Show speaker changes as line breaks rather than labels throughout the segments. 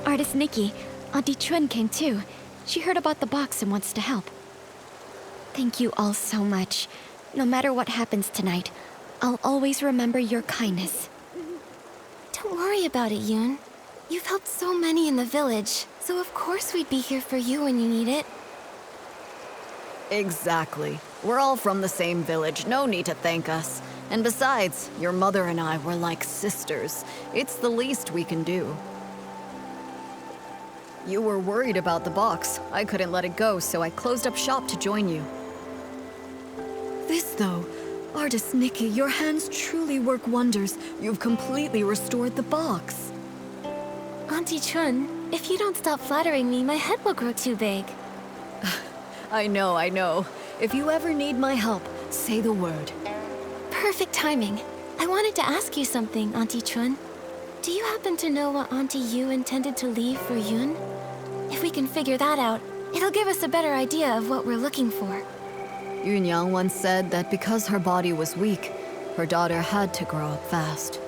Artist Nikki, Auntie Chun came too. She heard about the box and wants to help. Thank you all so much. No matter what happens tonight, I'll always remember your kindness.
Don't worry about it, Yoon. You've helped so many in the village, so of course we'd be here for you when you need it.
Exactly. We're all from the same village, no need to thank us. And besides, your mother and I were like sisters. It's the least we can do. You were worried about the box. I couldn't let it go, so I closed up shop to join you. This though, Artist Nikki, your hands truly work wonders. You've completely restored the box.
Auntie Chun, if you don't stop flattering me, my head will grow too big.
I know. If you ever need my help, say the word.
Perfect timing. I wanted to ask you something, Auntie Chun. Do you happen to know what Auntie Yu intended to leave for Yoon? If we can figure that out, it'll give us a better idea of what we're looking for.
Yoon Yang once said that because her body was weak, her daughter had to grow up fast.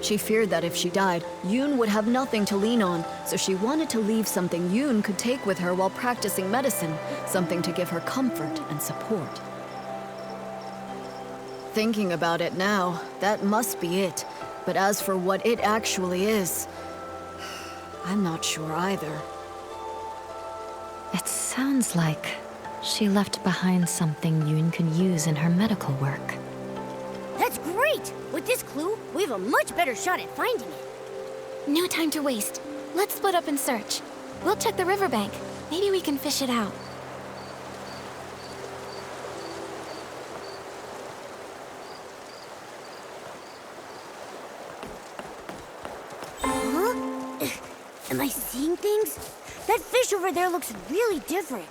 She feared that if she died, Yoon would have nothing to lean on, so she wanted to leave something Yoon could take with her while practicing medicine, something to give her comfort and support. Thinking about it now, that must be it. But as for what it actually is, I'm not sure either.
It sounds like she left behind something Yoon could use in her medical work.
That's great! With this clue, we have a much better shot at finding it.
No time to waste. Let's split up and search. We'll check the riverbank. Maybe we can fish it out.
Am I seeing things? That fish over there looks really different.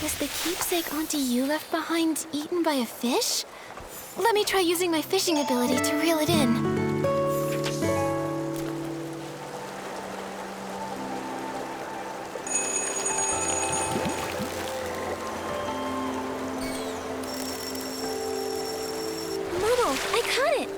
Was the keepsake Auntie Yu left behind eaten by a fish? Let me try using my fishing ability to reel it in. Momo, I caught it!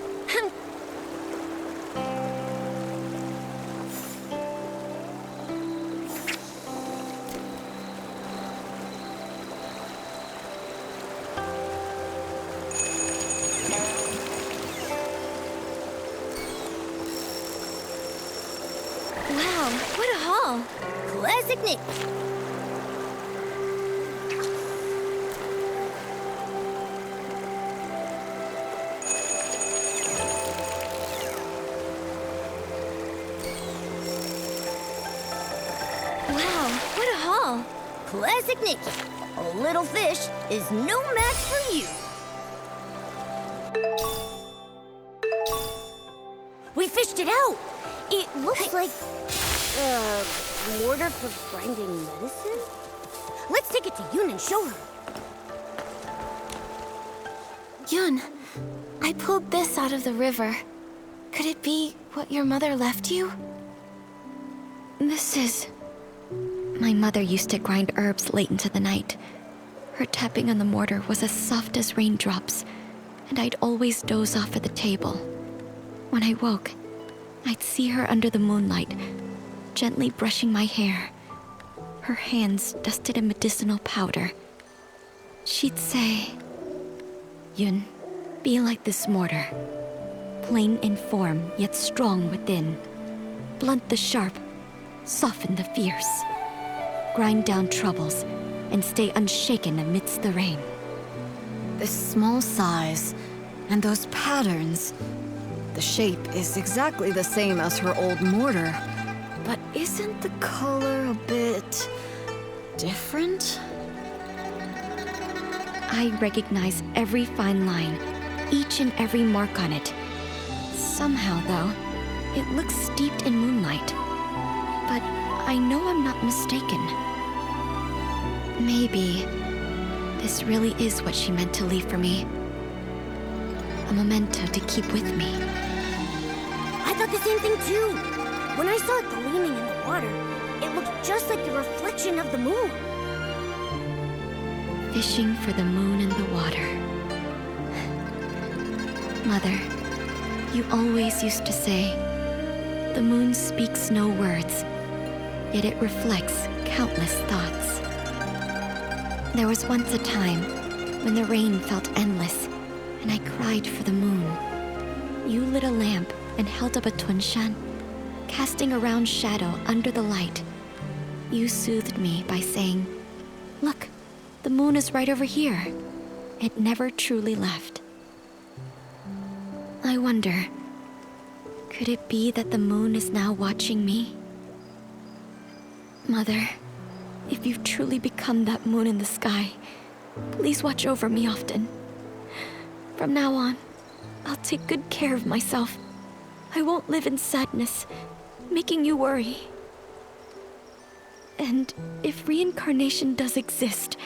Wow, what a haul!
Classic Nick.
Wow, what a haul!
Classic Nicky. A little fish is no match for you. We fished it out. It looks like mortar for grinding medicine. Let's take it to Yoon and show her.
Yoon, I pulled this out of the river. Could it be what your mother left you?
This is... My mother used to grind herbs late into the night. Her tapping on the mortar was as soft as raindrops, and I'd always doze off at the table. When I woke, I'd see her under the moonlight, gently brushing my hair, her hands dusted in medicinal powder. She'd say, "Yoon, be like this mortar, plain in form yet strong within. Blunt the sharp, soften the fierce. Grind down troubles and stay unshaken amidst the rain."
This small size and those patterns. The shape is exactly the same as her old mortar, but isn't the color a bit different?
I recognize every fine line, each and every mark on it. Somehow, though, it looks steeped in moonlight. But I know I'm not mistaken. Maybe this really is what she meant to leave for me. a memento to keep with me.
I thought the same thing too. When I saw it gleaming in the water, it looked just like the reflection of the moon.
Fishing for the moon in the water. Mother, you always used to say, the moon speaks no words, yet it reflects countless thoughts. There was once a time when the rain felt endless, and I cried for the moon. You lit a lamp and held up a tunshan, casting a round shadow under the light. You soothed me by saying, "Look, the moon is right over here." It never truly left. I wonder, could it be that the moon is now watching me? Mother, if you've truly become that moon in the sky, please watch over me often. From now on, I'll take good care of myself. I won't live in sadness, making you worry. And if reincarnation does exist,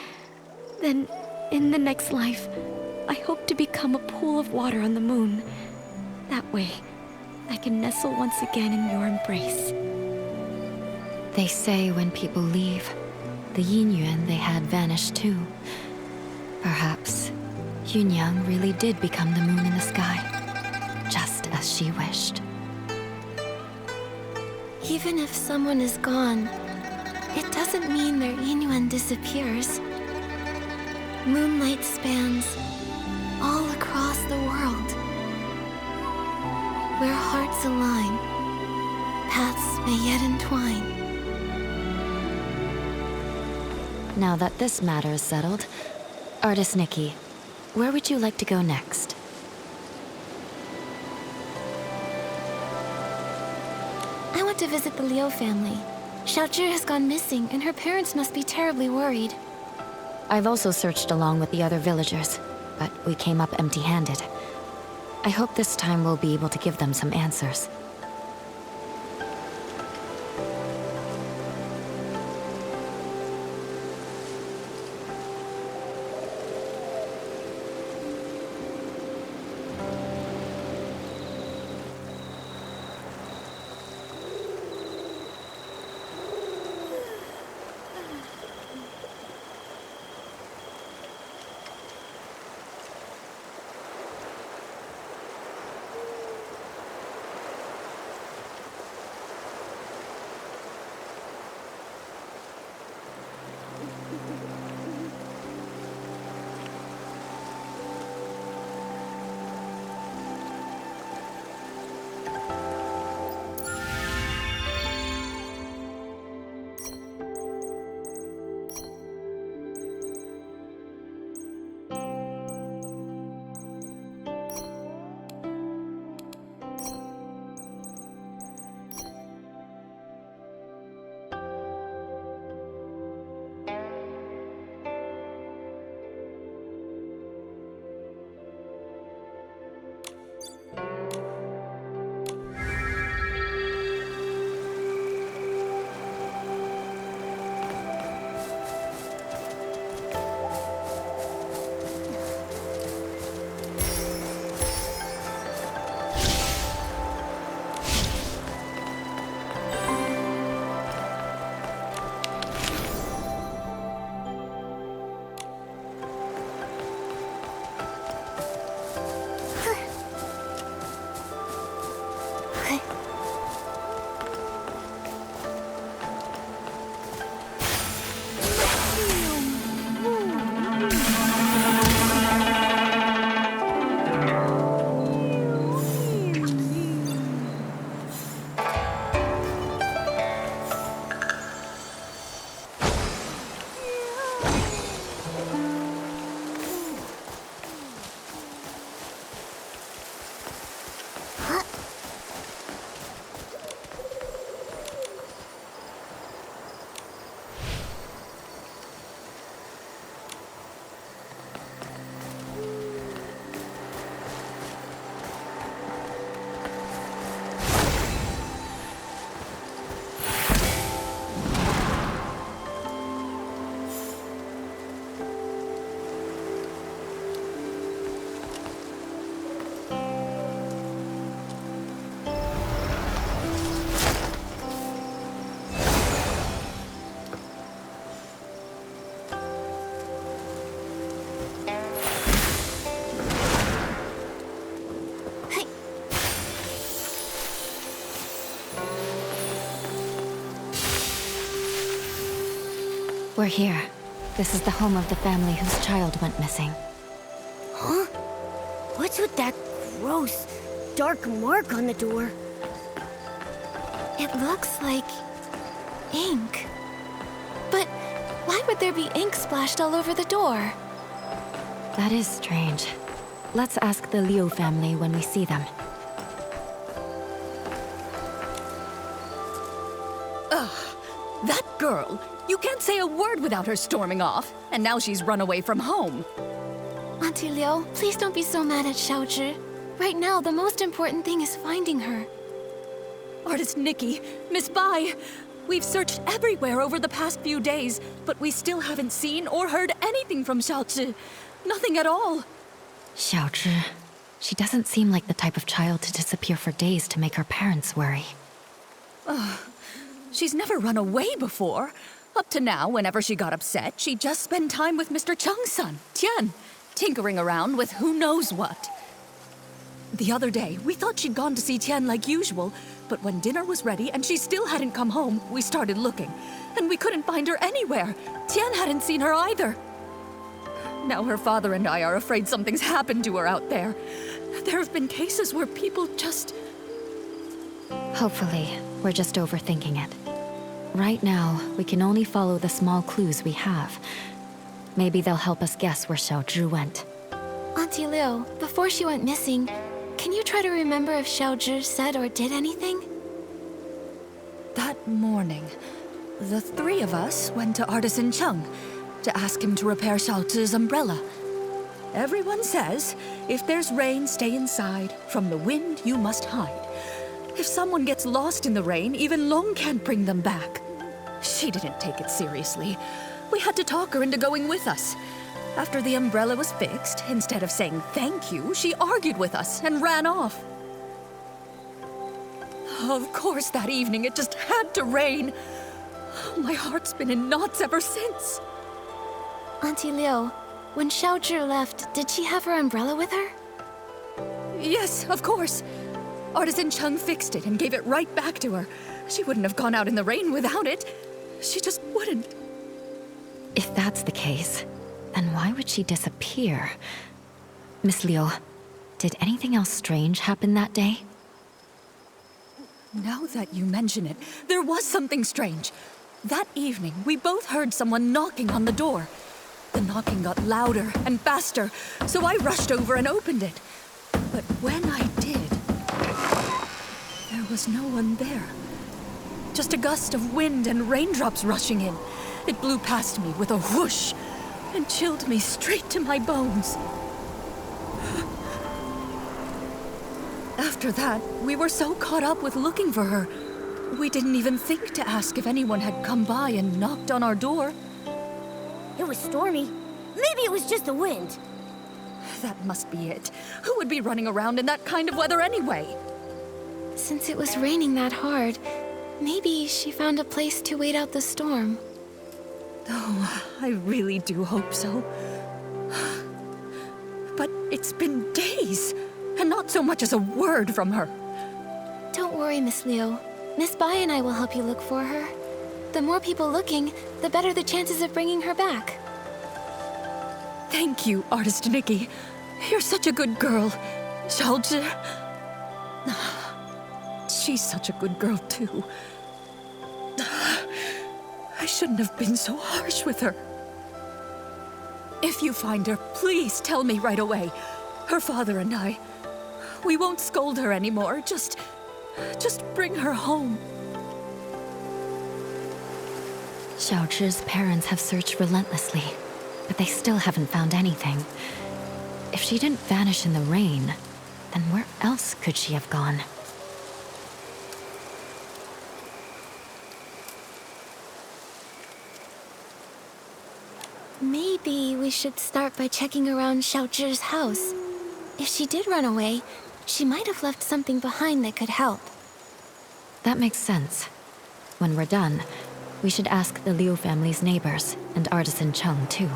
then in the next life, I hope to become a pool of water on the moon. That way, I can nestle once again in your embrace.
They say when people leave, the yin yuan they had vanished too. Perhaps Yun Yang really did become the moon in the sky, just as she wished.
Even if someone is gone, it doesn't mean their Inyuan disappears. Moonlight spans all across the world. Where hearts align, paths may yet entwine.
Now that this matter is settled, Artist Nikki, where would you like to go next?
I want to visit the Liu family. Xiaozhi has gone missing, and her parents must be terribly worried.
I've also searched along with the other villagers, but we came up empty-handed. I hope this time we'll be able to give them some answers. We're here. This is the home of the family whose child went missing.
Huh? What's with that gross, dark mark on the door?
It looks like ink. But why would there be ink splashed all over the door?
That is strange. Let's ask the Liu family when we see them.
That girl! You can't say a word without her storming off. And now she's run away from home.
Auntie Liu, please don't be so mad at Xiaozhi. Right now, the most important thing is finding her.
Artist Nikki, Miss Bai, we've searched everywhere over the past few days, but we still haven't seen or heard anything from Xiaozhi. Nothing at all.
Xiaozhi. She doesn't seem like the type of child to disappear for days to make her parents worry.
She's never run away before. Up to now, whenever she got upset, she'd just spend time with Mr. Cheng's son, Tian, tinkering around with who knows what. The other day, we thought she'd gone to see Tian like usual, but when dinner was ready and she still hadn't come home, we started looking. And we couldn't find her anywhere. Tian hadn't seen her either. Now her father and I are afraid something's happened to her out there. There have been cases where people just...
Hopefully, we're just overthinking it. Right now, we can only follow the small clues we have. Maybe they'll help us guess where Xiaozhi went.
Auntie Liu, before she went missing, can you try to remember if Xiaozhi said or did anything?
That morning, the three of us went to Artisan Cheng to ask him to repair Xiaozhi's umbrella. Everyone says, if there's rain, stay inside. From the wind, you must hide. If someone gets lost in the rain, even Long can't bring them back. She didn't take it seriously. We had to talk her into going with us. After the umbrella was fixed, instead of saying thank you, she argued with us and ran off. Of course, that evening it just had to rain. My heart's been in knots ever since.
Auntie Liu, when Xiaozhi left, did she have her umbrella with her?
Yes, of course. Artisan Cheng fixed it and gave it right back to her. She wouldn't have gone out in the rain without it. She just wouldn't.
If that's the case, then why would she disappear? Miss Liu, did anything else strange happen that day?
Now that you mention it, there was something strange. That evening, we both heard someone knocking on the door. The knocking got louder and faster, so I rushed over and opened it. But when I did, there was no one there. Just a gust of wind and raindrops rushing in. It blew past me with a whoosh and chilled me straight to my bones. After that, we were so caught up with looking for her, we didn't even think to ask if anyone had come by and knocked on our door.
It was stormy. Maybe it was just the wind.
That must be it. Who would be running around in that kind of weather anyway?
Since it was raining that hard, maybe she found a place to wait out the storm.
Oh, I really do hope so. But it's been days, and not so much as a word from her.
Don't worry, Miss Liu. Miss Bai and I will help you look for her. The more people looking, the better the chances of bringing her back.
Thank you, Artist Nikki. You're such a good girl. Xiaozhi... She's such a good girl, too. I shouldn't have been so harsh with her. If you find her, please tell me right away. Her father and I... We won't scold her anymore. Just bring her home.
Xiaozhi's parents have searched relentlessly, but they still haven't found anything. If she didn't vanish in the rain, then where else could she have gone?
Maybe we should start by checking around Xiaozhi's house. If she did run away, she might have left something behind that could help.
That makes sense. When we're done, we should ask the Liu family's neighbors and Artisan Cheng too.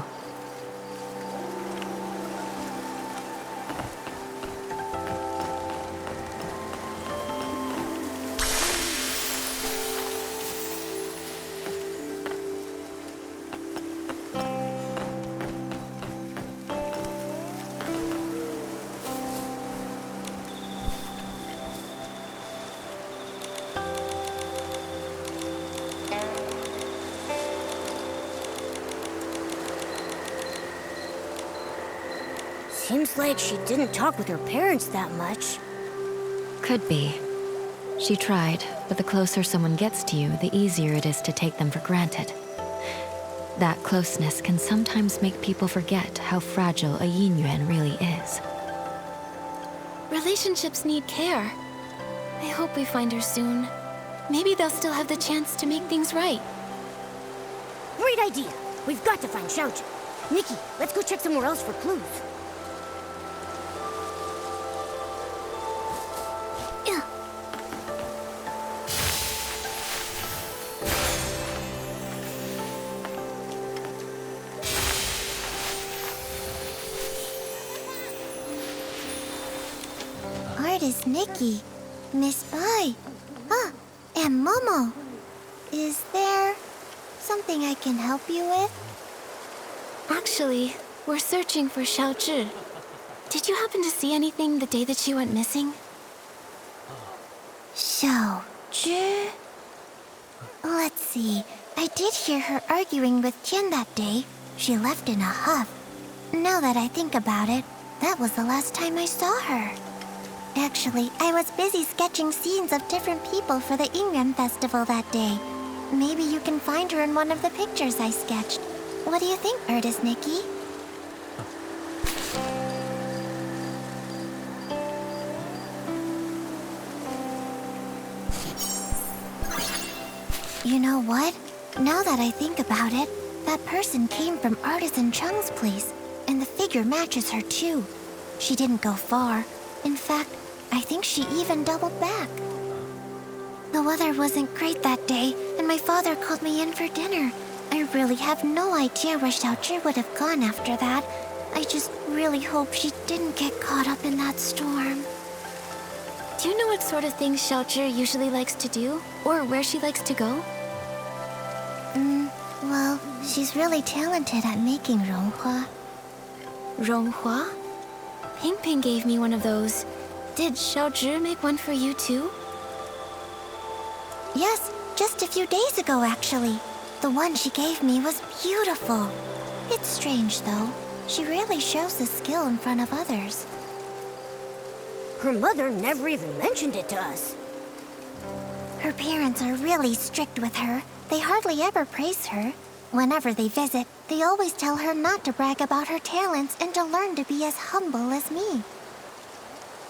Seems like she didn't talk with her parents that much.
Could be. She tried, but the closer someone gets to you, the easier it is to take them for granted. That closeness can sometimes make people forget how fragile a yin yuan really is.
Relationships need care. I hope we find her soon. Maybe they'll still have the chance to make things right.
Great idea. We've got to find Xiaozhi. Nikki, let's go check somewhere else for clues. Yeah.
Artist Nikki, Miss Bai, and Momo. Is there something I can help you with?
Actually, we're searching for Xiaozhi. Did you happen to see anything the day that she went missing?
Xiaozhi? Let's see. I did hear her arguing with Tian that day. She left in a huff. Now that I think about it, that was the last time I saw her. Actually, I was busy sketching scenes of different people for the Yingyuan festival that day. Maybe you can find her in one of the pictures I sketched. What do you think, Artist Nikki? You know what? Now that I think about it, that person came from Artisan Chung's place, and the figure matches her too. She didn't go far. In fact, I think she even doubled back. The weather wasn't great that day, and my father called me in for dinner. I really have no idea where Xiaozhi would have gone after that. I just really hope she didn't get caught up in that storm.
Do you know what sort of things Xiaozhi usually likes to do? Or where she likes to go?
Well, she's really talented at making ronghua.
Ronghua? Ping Ping gave me one of those. Did Xiaozhi make one for you too?
Yes, just a few days ago actually. The one she gave me was beautiful. It's strange though. She really shows the skill in front of others.
Her mother never even mentioned it to us.
Her parents are really strict with her. They hardly ever praise her. Whenever they visit, they always tell her not to brag about her talents and to learn to be as humble as me.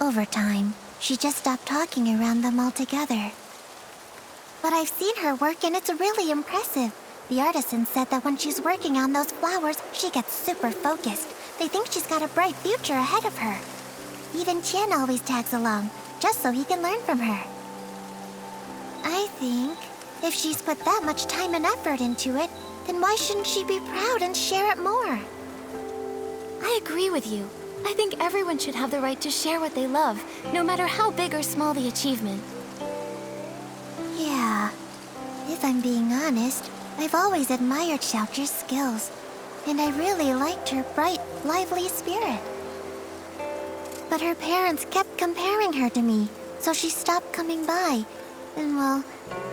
Over time, she just stopped talking around them altogether. But I've seen her work and it's really impressive. The artisan said that when she's working on those flowers, she gets super focused. They think she's got a bright future ahead of her. Even Tian always tags along, just so he can learn from her. I think if she's put that much time and effort into it, then why shouldn't she be proud and share it more?
I agree with you. I think everyone should have the right to share what they love, no matter how big or small the achievement.
Yeah. If I'm being honest, I've always admired Xiaozhi's skills, and I really liked her bright, lively spirit. But her parents kept comparing her to me, so she stopped coming by. And well,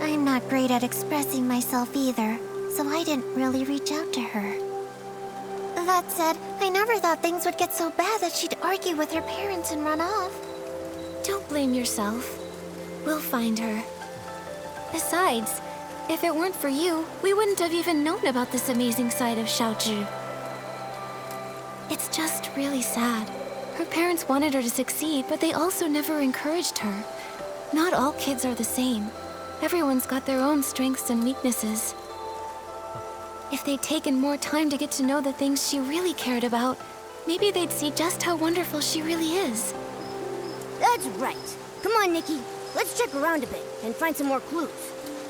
I'm not great at expressing myself either, so I didn't really reach out to her. That said, I never thought things would get so bad that she'd argue with her parents and run off.
Don't blame yourself. We'll find her. Besides, if it weren't for you, we wouldn't have even known about this amazing side of Xiaozhi. It's just really sad. Her parents wanted her to succeed, but they also never encouraged her. Not all kids are the same. Everyone's got their own strengths and weaknesses. If they'd taken more time to get to know the things she really cared about, maybe they'd see just how wonderful she really is.
That's right. Come on, Nikki. Let's check around a bit and find some more clues.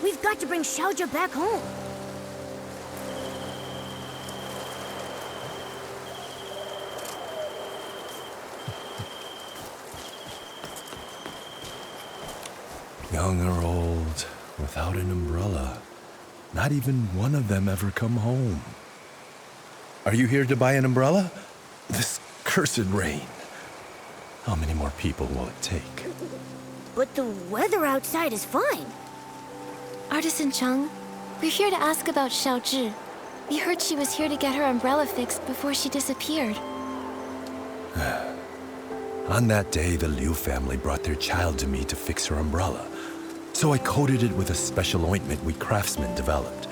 We've got to bring Xiaozhi back home.
Young or old, without an umbrella. Not even one of them ever come home. Are you here to buy an umbrella? This cursed rain. How many more people will it take?
But the weather outside is fine.
Artisan Chung, we're here to ask about Xiaozhi. We heard she was here to get her umbrella fixed before she disappeared.
On that day, the Liu family brought their child to me to fix her umbrella. So I coated it with a special ointment we craftsmen developed.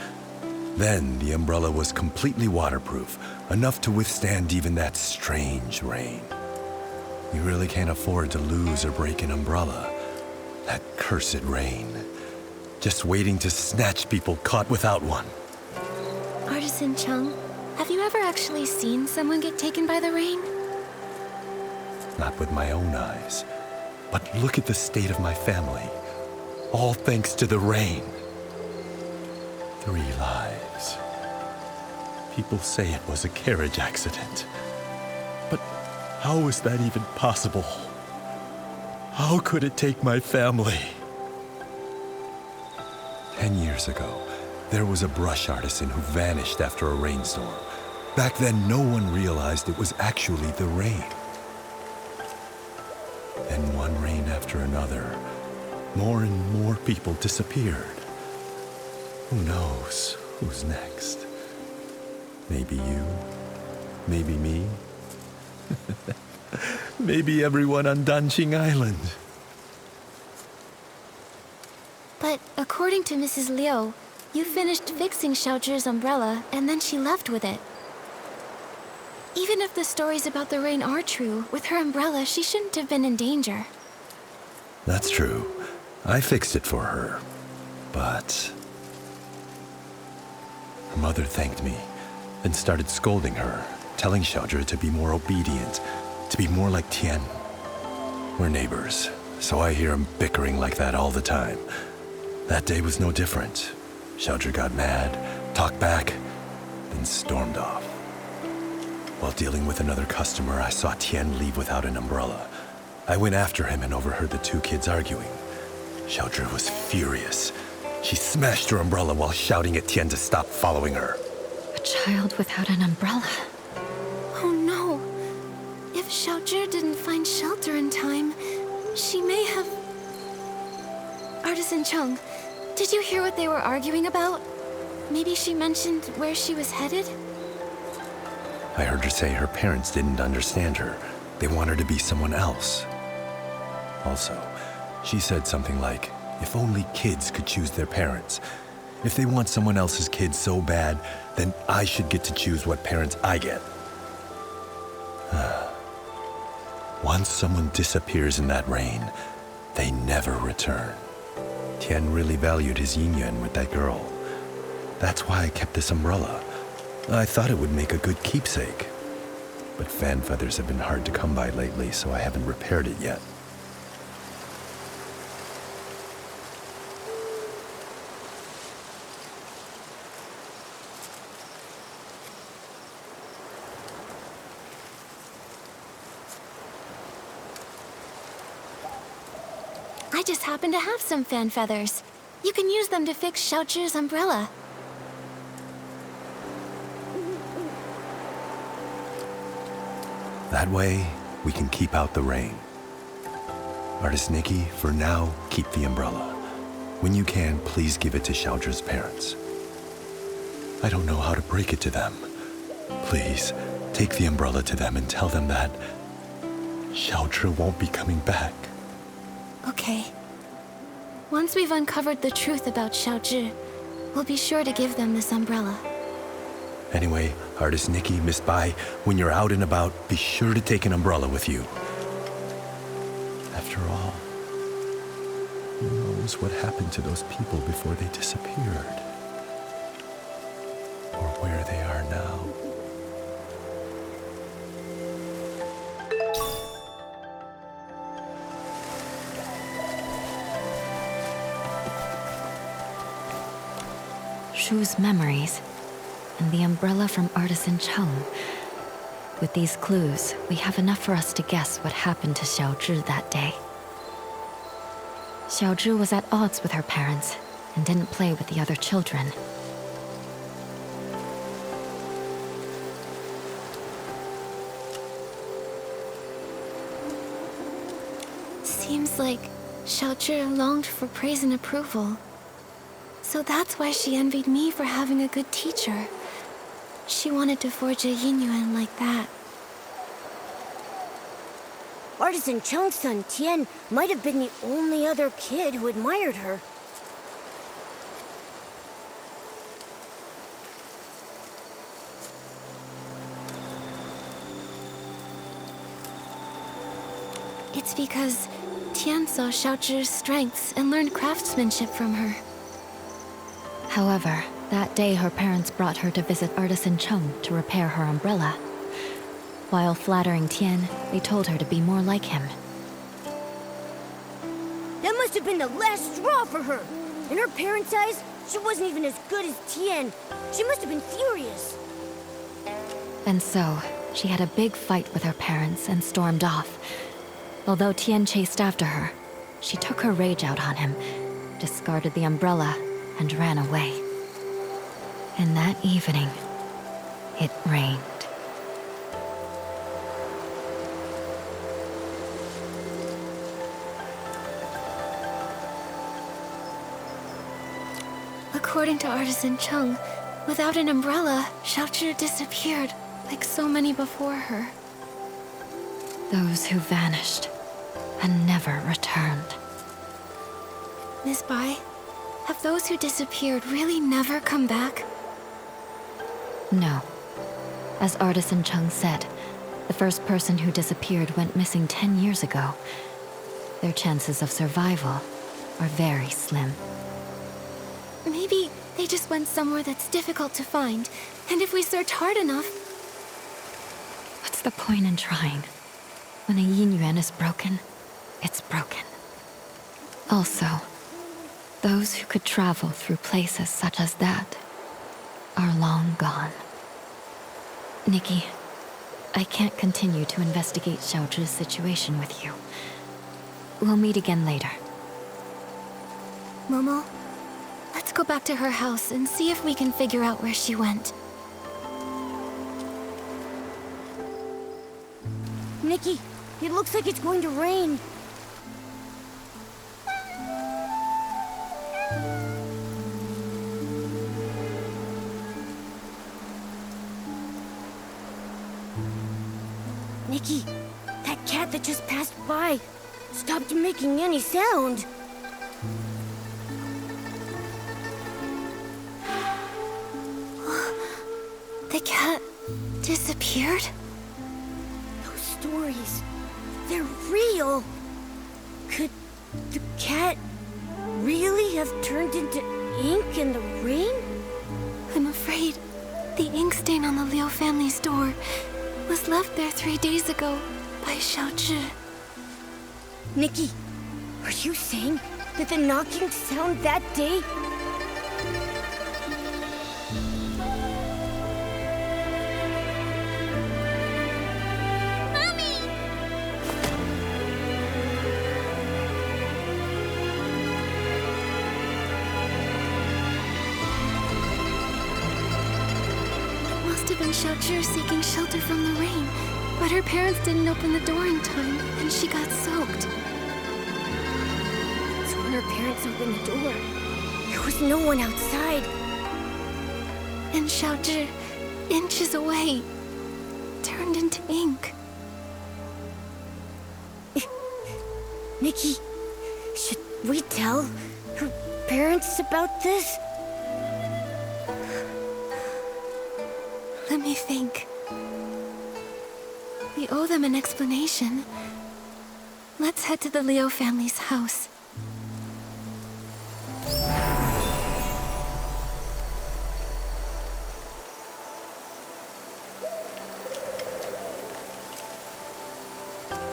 Then the umbrella was completely waterproof, enough to withstand even that strange rain. You really can't afford to lose or break an umbrella. That cursed rain. Just waiting to snatch people caught without one.
Artisan Chung, have you ever actually seen someone get taken by the rain?
Not with my own eyes. But look at the state of my family. All thanks to the rain. 3 lives. People say it was a carriage accident. But how is that even possible? How could it take my family? 10 years ago, there was a brush artisan who vanished after a rainstorm. Back then, no one realized it was actually the rain. Then one rain after another, more and more people disappeared. Who knows who's next? Maybe you, maybe me, maybe everyone on Danqing Island.
But according to Mrs. Liu, you finished fixing Xiaozhi's umbrella and then she left with it. Even if the stories about the rain are true, with her umbrella, she shouldn't have been in danger.
That's true. I fixed it for her. But her mother thanked me, then started scolding her, telling Xiaozhi to be more obedient, to be more like Tian. We're neighbors, so I hear him bickering like that all the time. That day was no different. Xiaozhi got mad, talked back, then stormed off. While dealing with another customer, I saw Tian leave without an umbrella. I went after him and overheard the 2 kids arguing. Xiaozhi was furious. She smashed her umbrella while shouting at Tian to stop following her.
A child without an umbrella.
Oh no! If Xiaozhi didn't find shelter in time, she may have... Artisan Chung, did you hear what they were arguing about? Maybe she mentioned where she was headed?
I heard her say her parents didn't understand her. They want her to be someone else. Also, she said something like, if only kids could choose their parents. If they want someone else's kid so bad, then I should get to choose what parents I get. Once someone disappears in that rain, they never return. Tian really valued his yin yuan with that girl. That's why I kept this umbrella. I thought it would make a good keepsake. But fan feathers have been hard to come by lately, so I haven't repaired it yet.
I just happen to have some fan feathers. You can use them to fix Xiaozhi's umbrella.
That way, we can keep out the rain. Artist Nikki, for now, keep the umbrella. When you can, please give it to Xiaozhi's parents. I don't know how to break it to them. Please, take the umbrella to them and tell them that Xiaozhi won't be coming back.
Okay. Once we've uncovered the truth about Xiaozhi, we'll be sure to give them this umbrella.
Anyway, Artist Nikki, Miss Bai, when you're out and about, be sure to take an umbrella with you. After all, who knows what happened to those people before they disappeared? Or where they are now.
Shu's memories, and the umbrella from Artisan Chung. With these clues, we have enough for us to guess what happened to Xiaozhi that day. Xiaozhi was at odds with her parents and didn't play with the other children.
Seems like Xiaozhi longed for praise and approval. So that's why she envied me for having a good teacher. She wanted to forge a yin yuan like that.
Artisan Chung's son, Tian, might have been the only other kid who admired her.
It's because Tian saw Xiaozhi's strengths and learned craftsmanship from her.
However, that day her parents brought her to visit Artisan Chung to repair her umbrella. While flattering Tian, they told her to be more like him.
That must have been the last straw for her. In her parents' eyes, she wasn't even as good as Tian. She must have been furious.
And so, she had a big fight with her parents and stormed off. Although Tian chased after her, she took her rage out on him, discarded the umbrella, and ran away. And that evening, it rained.
According to Artisan Chung, without an umbrella, Xiaozhi disappeared, like so many before her.
Those who vanished and never returned.
Miss Bai, have those who disappeared really never come back?
No. As Artisan Chung said, the first person who disappeared went missing 10 years ago. Their chances of survival are very slim.
Maybe they just went somewhere that's difficult to find, and if we search hard enough...
What's the point in trying? When a yin yuan is broken, it's broken. Also, those who could travel through places such as that are long gone. Nikki, I can't continue to investigate Xiaozhi's situation with you. We'll meet again later.
Momo, let's go back to her house and see if we can figure out where she went.
Nikki, it looks like it's going to rain. Nikki, that cat that just passed by stopped making any sound.
The cat disappeared?
Those stories, they're real. Could the cat really have turned into ink in the rain?
I'm afraid the ink stain on the Liu family's door was left there 3 days ago by Xiaozhi.
Nikki, are you saying that the knocking sound that day...
Must have been Xiaozhi seeking shelter from the rain, but her parents didn't open the door in time, and she got soaked.
So when her parents opened the door, there was no one outside.
And Xiaozhi, inches away, turned into ink.
Nikki, should we tell her parents about this?
Let me think. We owe them an explanation. Let's head to the Liu family's house.